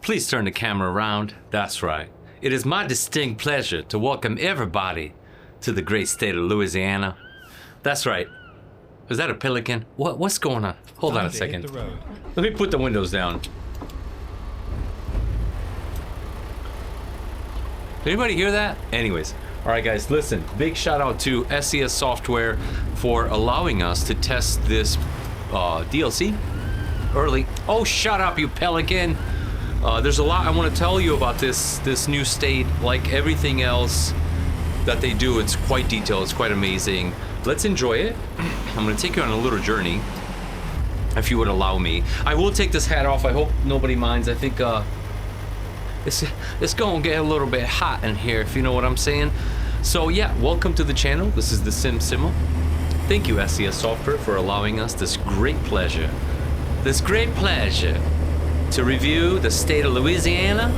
Please turn the camera around. That's right. It is my distinct pleasure to welcome everybody to the great state of Louisiana. That's right. Is that a pelican? What's going on? Hold on a second. Let me put the windows down. Did anybody hear that? Anyways. All right, guys, listen. Big shout out to SES Software for allowing us to test this DLC early. Oh, shut up, you pelican. There's a lot I want to tell you about this new state. Like everything else that they do, it's quite detailed. It's quite amazing. Let's enjoy it. I'm going to take you on a little journey, if you would allow me. I will take this hat off. I hope nobody minds. I think it's going to get a little bit hot in here, if you know what I'm saying. So yeah, welcome to the channel. This is the Sim Simma. Thank you, SES Software, for allowing us this great pleasure to review the state of Louisiana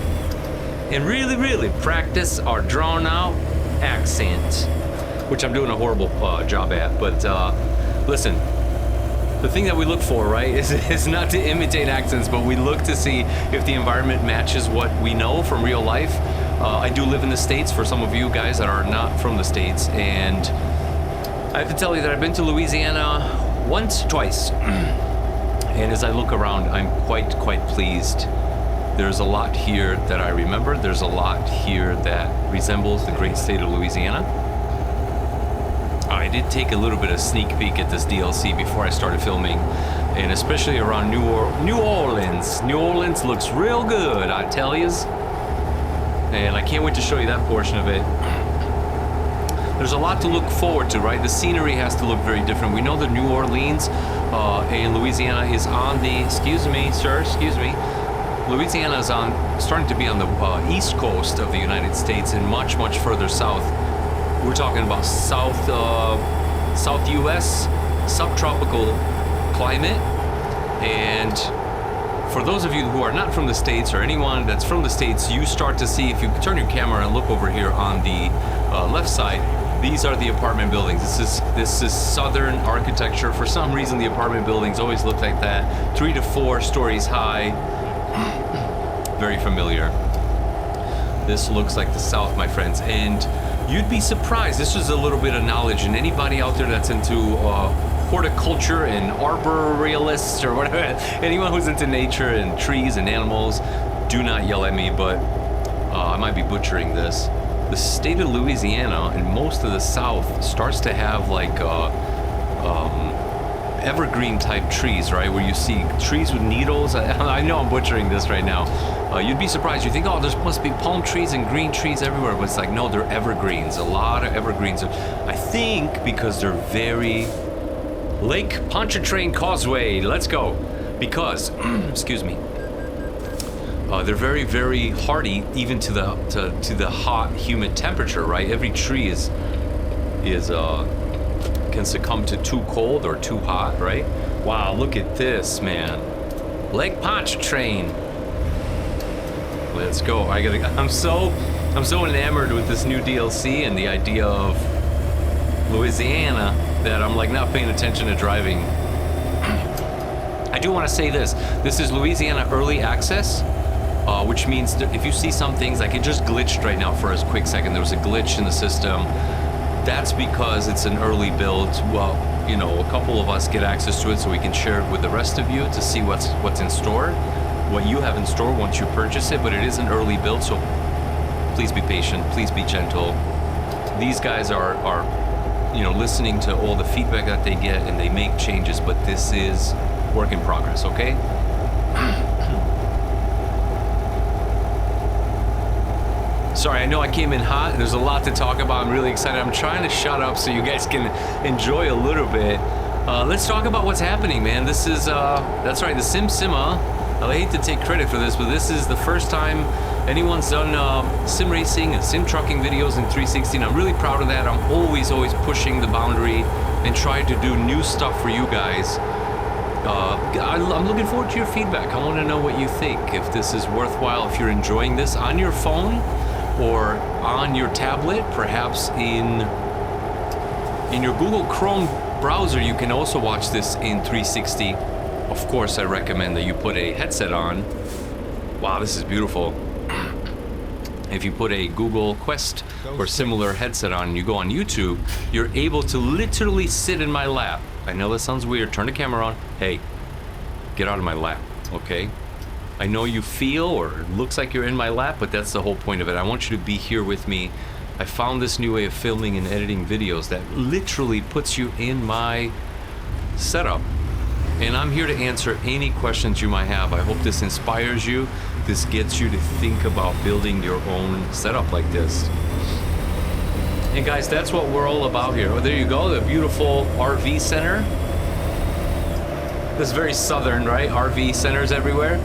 and really practice our drawn out accent, which I'm doing a horrible job at. But listen, the thing that we look for, right, is not to imitate accents, but we look to see if the environment matches what we know from real life. I do live in the States, for some of you guys that are not from the States, and I have to tell you that I've been to Louisiana twice. And as I look around, I'm quite pleased. There's a lot here that I remember. There's a lot here that resembles the great state of Louisiana. I did take a little bit of sneak peek at this DLC before I started filming, and especially around New Orleans. New Orleans looks real good, I tell yous. And I can't wait to show you that portion of it. There's a lot to look forward to, right? The scenery has to look very different. We know that New Orleans in Louisiana is on the, excuse me, sir, excuse me. Louisiana is starting to be on the east coast of the United States and much further south. We're talking about south US, subtropical climate. And for those of you who are not from the States, or anyone that's from the States, you start to see, if you turn your camera and look over here on the left side, these are the apartment buildings. This is southern architecture. For some reason, the apartment buildings always look like that. 3 to 4 stories high. Very familiar. This looks like the South, my friends. And you'd be surprised. This is a little bit of knowledge, and anybody out there that's into horticulture and arborists or whatever, anyone who's into nature and trees and animals, do not yell at me, but I might be butchering this. The state of Louisiana and most of the South starts to have like evergreen type trees, right? Where you see trees with needles. I know I'm butchering this right now. You'd be surprised. You think, oh, there must be palm trees and green trees everywhere, but it's like, no, they're evergreens. A lot of evergreens. I think because they're very Lake Pontchartrain Causeway. Let's go. Because, excuse me. They're very hardy, even to the hot, humid temperature, right? Every tree can succumb to too cold or too hot, right? Wow, look at this, man. Lake Pontchartrain. Let's go. I'm so enamored with this new DLC and the idea of Louisiana that I'm like not paying attention to driving. I do want to say this. This is Louisiana Early Access. Which means that if you see some things, like it just glitched right now for a quick second. There was a glitch in the system. That's because it's an early build. Well, you know, a couple of us get access to it so we can share it with the rest of you to see what's in store, what you have in store once you purchase it. But it is an early build, so please be patient. Please be gentle. These guys are you know, listening to all the feedback that they get, and they make changes. But this is work in progress. Okay. Sorry, I know I came in hot. There's a lot to talk about. I'm really excited. I'm trying to shut up so you guys can enjoy a little bit. Let's talk about what's happening, man. This is, that's right, the Sim Simma. I hate to take credit for this, but this is the first time anyone's done sim racing and sim trucking videos in 360. And I'm really proud of that. I'm always pushing the boundary and trying to do new stuff for you guys. I'm looking forward to your feedback. I want to know what you think. If this is worthwhile, if you're enjoying this on your phone, or on your tablet, perhaps in your Google Chrome browser, you can also watch this in 360. Of course, I recommend that you put a headset on Wow, this is beautiful. If you put a Google Quest or similar headset on and you go on YouTube, you're able to literally sit in my lap. I know that sounds weird. Turn the camera on. Hey, get out of my lap, okay? I know you feel or it looks like you're in my lap, but that's the whole point of it. I want you to be here with me. I found this new way of filming and editing videos that literally puts you in my setup. And I'm here to answer any questions you might have. I hope this inspires you. This gets you to think about building your own setup like this. And guys, that's what we're all about here. Oh, there you go, the beautiful RV center. This is very southern, right? RV centers everywhere.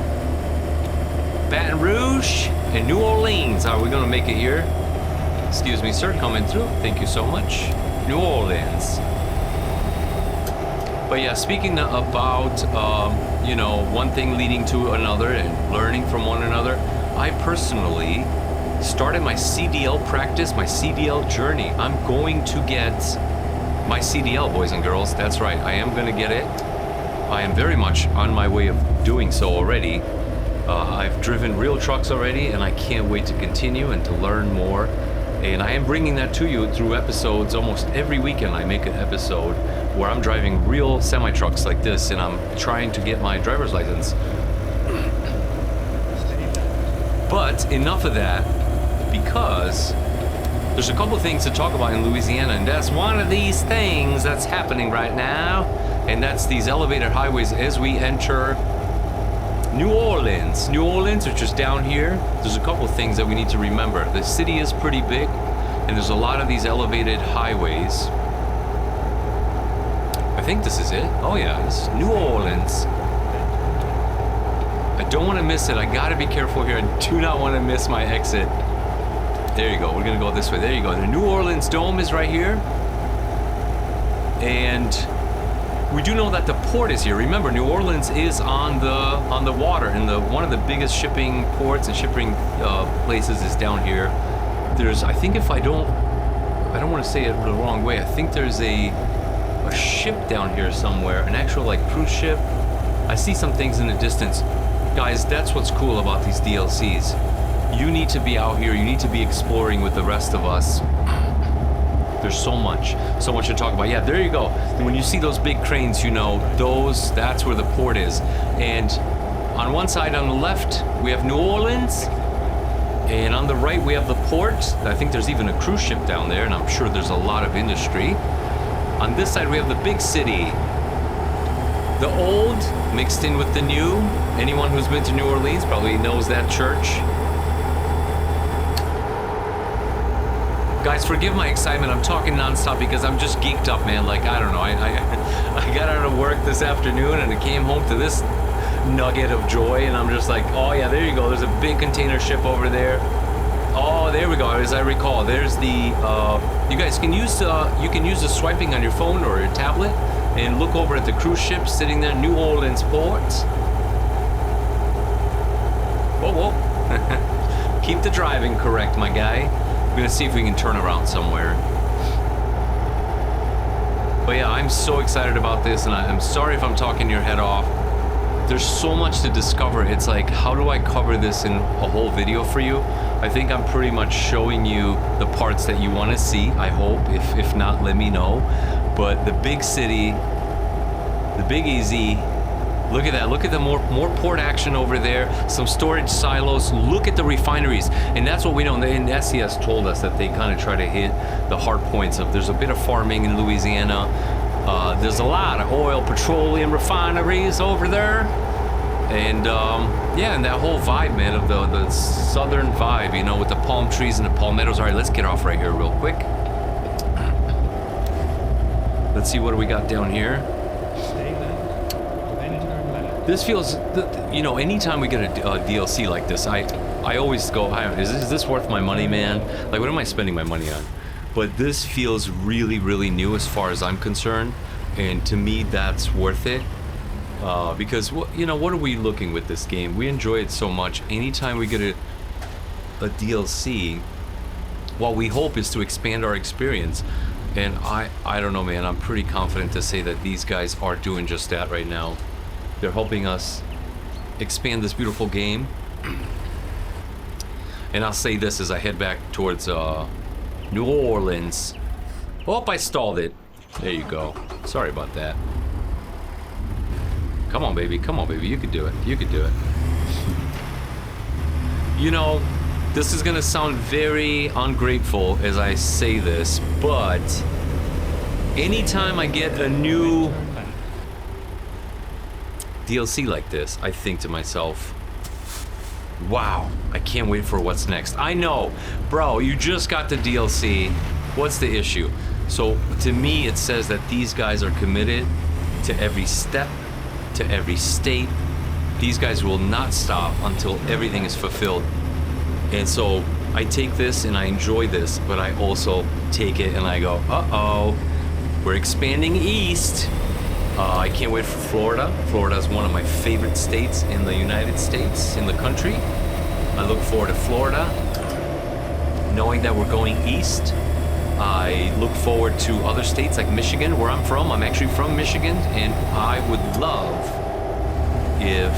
Baton Rouge and New Orleans. Are we gonna make it here? Excuse me, sir, coming through. Thank you so much. New Orleans. But yeah, speaking about, you know, one thing leading to another and learning from one another, I personally started my CDL practice, my CDL journey. I'm going to get my CDL, boys and girls. That's right, I am going to get it. I am very much on my way of doing so already. I've driven real trucks already, and I can't wait to continue and to learn more. And I am bringing that to you through episodes. Almost every weekend I make an episode where I'm driving real semi-trucks like this, and I'm trying to get my driver's license. But enough of that, because there's a couple things to talk about in Louisiana, and that's one of these things that's happening right now, and that's these elevated highways as we enter New Orleans. New Orleans, which is down here. There's a couple of things that we need to remember. The city is pretty big, and there's a lot of these elevated highways. I think this is it. Oh yeah, it's New Orleans. I don't want to miss it. I gotta be careful here. I do not want to miss my exit. There you go. We're gonna go this way. There you go. The New Orleans Dome is right here. And we do know that the port is here. Remember, New Orleans is on the water, and one of the biggest shipping ports and shipping places is down here. There's, I think, if I don't want to say it the wrong way. I think there's a ship down here somewhere, an actual like cruise ship. I see some things in the distance. Guys, that's what's cool about these DLCs. You need to be out here. You need to be exploring with the rest of us. There's so much to talk about. Yeah, there you go. When you see those big cranes, you know, that's where the port is. And on one side, on the left, we have New Orleans. And on the right, we have the port. I think there's even a cruise ship down there, and I'm sure there's a lot of industry. On this side, we have the big city. The old mixed in with the new. Anyone who's been to New Orleans probably knows that church. Guys, forgive my excitement. I'm talking nonstop because I'm just geeked up, man. Like, I don't know. I got out of work this afternoon and I came home to this nugget of joy, and I'm just like, oh yeah, there you go. There's a big container ship over there. Oh, there we go. As I recall, there's the. You guys can use the swiping on your phone or your tablet and look over at the cruise ship sitting there, New Orleans port. Whoa, whoa. Keep the driving correct, my guy. I'm gonna see if we can turn around somewhere. But yeah, I'm so excited about this, and I'm sorry if I'm talking your head off. There's so much to discover. It's like, how do I cover this in a whole video for you? I think I'm pretty much showing you the parts that you want to see, I hope. If not, let me know. But the big city, the big easy. Look at that. Look at the more port action over there. Some storage silos. Look at the refineries. And that's what we know. And SES told us that they kind of try to hit the hard points of, there's a bit of farming in Louisiana. There's a lot of oil, petroleum refineries over there. And yeah, and that whole vibe, man, of the southern vibe, you know, with the palm trees and the palmettos. All right, let's get off right here real quick. Let's see, what do we got down here? This feels, you know, anytime we get a DLC like this, I always go, is this worth my money, man? Like, what am I spending my money on? But this feels really, really new as far as I'm concerned. And to me, that's worth it. Because, you know, what are we looking with this game? We enjoy it so much. Anytime we get a DLC, what we hope is to expand our experience. And I don't know, man, I'm pretty confident to say that these guys are doing just that right now. They're helping us expand this beautiful game. And I'll say this as I head back towards New Orleans. Oh, I stalled it. There you go. Sorry about that. Come on, baby. Come on, baby. You could do it. You could do it. You know, this is gonna sound very ungrateful as I say this, but anytime I get a new DLC like this, I think to myself, wow, I can't wait for what's next. I know, bro, you just got the DLC. What's the issue? So to me, it says that these guys are committed to every step, to every state. These guys will not stop until everything is fulfilled. And so I take this and I enjoy this, but I also take it and I go, uh-oh, we're expanding east. I can't wait for Florida. Florida is one of my favorite states in the United States, in the country. I look forward to Florida, knowing that we're going east. I look forward to other states like Michigan, where I'm from. I'm actually from Michigan, and I would love if,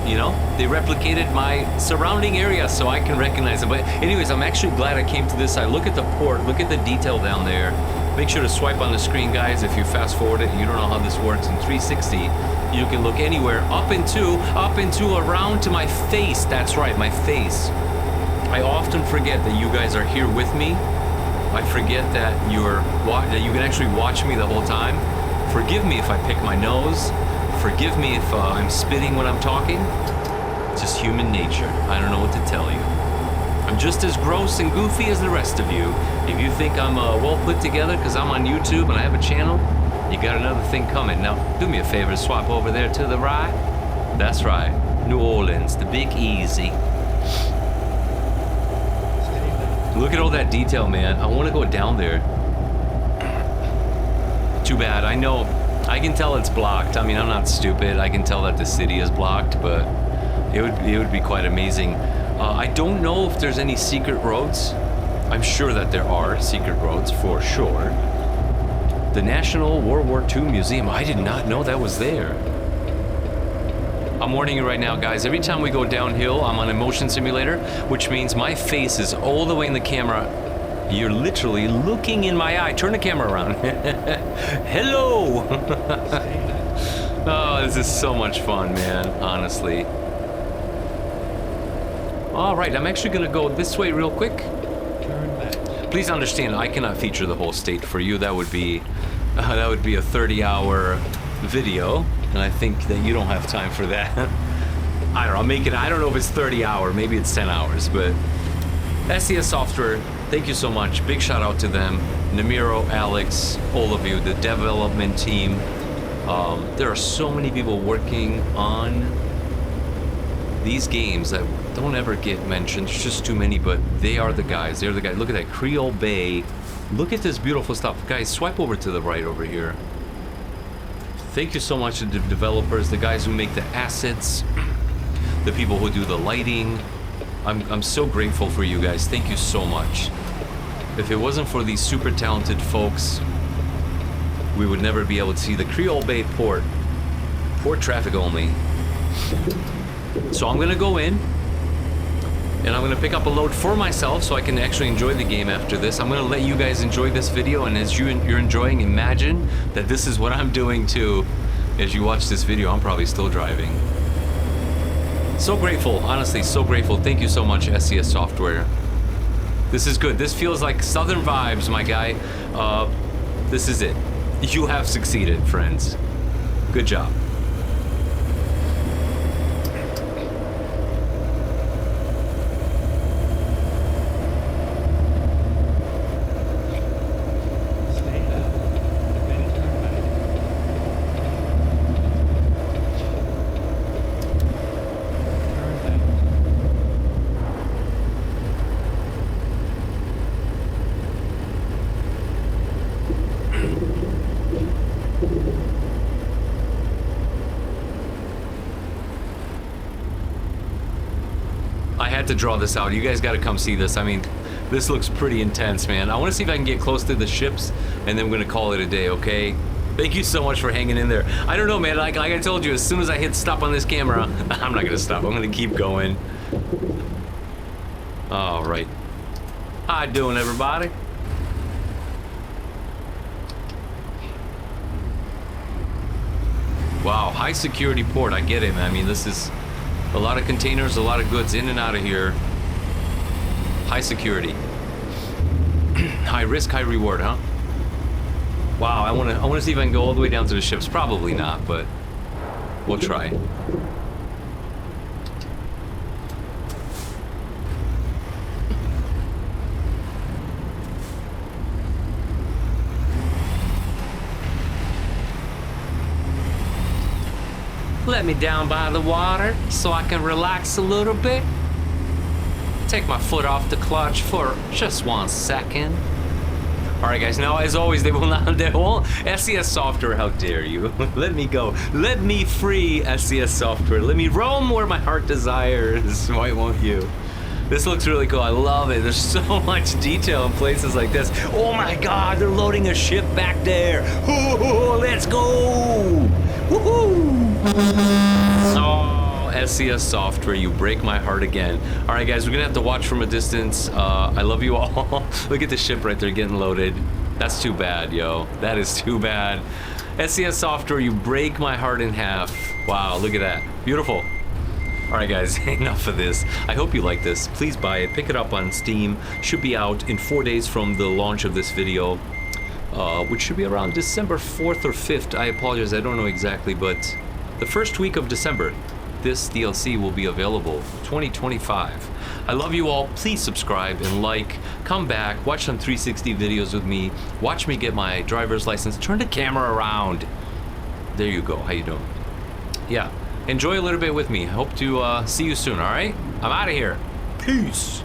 you know, they replicated my surrounding area so I can recognize them. But anyways, I'm actually glad I came to this side. Look at the port, look at the detail down there. Make sure to swipe on the screen, guys. If you fast forward it and you don't know how this works in 360, you can look anywhere, up into, around to my face. That's right, my face. I often forget that you guys are here with me. I forget that you can actually watch me the whole time. Forgive me if I pick my nose. Forgive me if I'm spitting when I'm talking. It's just human nature. I don't know what to tell you. I'm just as gross and goofy as the rest of you. If you think I'm well put together because I'm on YouTube and I have a channel, you got another thing coming. Now, do me a favor, swap over there to the right. That's right, New Orleans, the Big Easy. Look at all that detail, man. I want to go down there. Too bad. I know. I can tell it's blocked. I mean, I'm not stupid. I can tell that the city is blocked, but it would be quite amazing. I don't know if there's any secret roads. I'm sure that there are secret roads for sure. The National World War II Museum. I did not know that was there. I'm warning you right now, guys. Every time we go downhill, I'm on a motion simulator, which means my face is all the way in the camera. You're literally looking in my eye. Turn the camera around. Hello. Oh, this is so much fun, man. Honestly. All right, I'm actually gonna go this way real quick. Turn back. Please understand, I cannot feature the whole state for you. That would be a 30-hour video, and I think that you don't have time for that. I don't know. I'll make it. I don't know if it's 30 hours. Maybe it's 10 hours. But SES Software, thank you so much. Big shout out to them. Namiro, Alex, all of you, the development team. There are so many people working on these games that don't ever get mentioned. There's just too many, but they are the guys. They're the guys. Look at that Creole Bay. Look at this beautiful stuff. Guys, swipe over to the right over here. Thank you so much to the developers, the guys who make the assets, the people who do the lighting. I'm so grateful for you guys. Thank you so much. If it wasn't for these super talented folks, we would never be able to see the Creole Bay port. Port traffic only. So I'm gonna go in and I'm gonna pick up a load for myself so I can actually enjoy the game after this. I'm gonna let you guys enjoy this video, and as you're enjoying, imagine that this is what I'm doing too. As you watch this video, I'm probably still driving. So grateful, honestly, so grateful. Thank you so much, SES Software. This is good. This feels like Southern vibes, my guy. This is it. You have succeeded, friends. Good job. To draw this out. You guys got to come see this. I mean, this looks pretty intense, man. I want to see if I can get close to the ships, and then we're going to call it a day, okay? Thank you so much for hanging in there. I don't know, man. Like I told you, as soon as I hit stop on this camera, I'm not gonna stop. I'm gonna keep going. All right. How you doing, everybody? Wow, high security port. I get it, man. I mean, this is a lot of containers, a lot of goods in and out of here. High security. High risk, high reward, huh? Wow, I wanna see if I can go all the way down to the ships. Probably not, but we'll try. Let me down by the water so I can relax a little bit. Take my foot off the clutch for just 1 second. All right, guys. Now, as always, they won't. SCS software. How dare you? Let me go. Let me free SCS software. Let me roam where my heart desires. Why won't you? This looks really cool. I love it. There's so much detail in places like this. Oh my God! They're loading a ship back there. Ooh, let's go! Woohoo! Oh, SCS software, you break my heart again. All right, guys, we're gonna have to watch from a distance. I love you all. Look at the ship right there getting loaded. That's too bad, yo. That is too bad. SCS software, you break my heart in half. Wow, look at that. Beautiful. All right, guys, enough of this. I hope you like this. Please buy it. Pick it up on Steam. Should be out in 4 days from the launch of this video, which should be around December 4th or 5th. I apologize, I don't know exactly, but the first week of December, this DLC will be available, 2025. I love you all. Please subscribe and like. Come back, watch some 360 videos with me. Watch me get my driver's license. Turn the camera around. There you go. How you doing? Yeah. Enjoy a little bit with me. Hope to see you soon, all right? I'm out of here. Peace.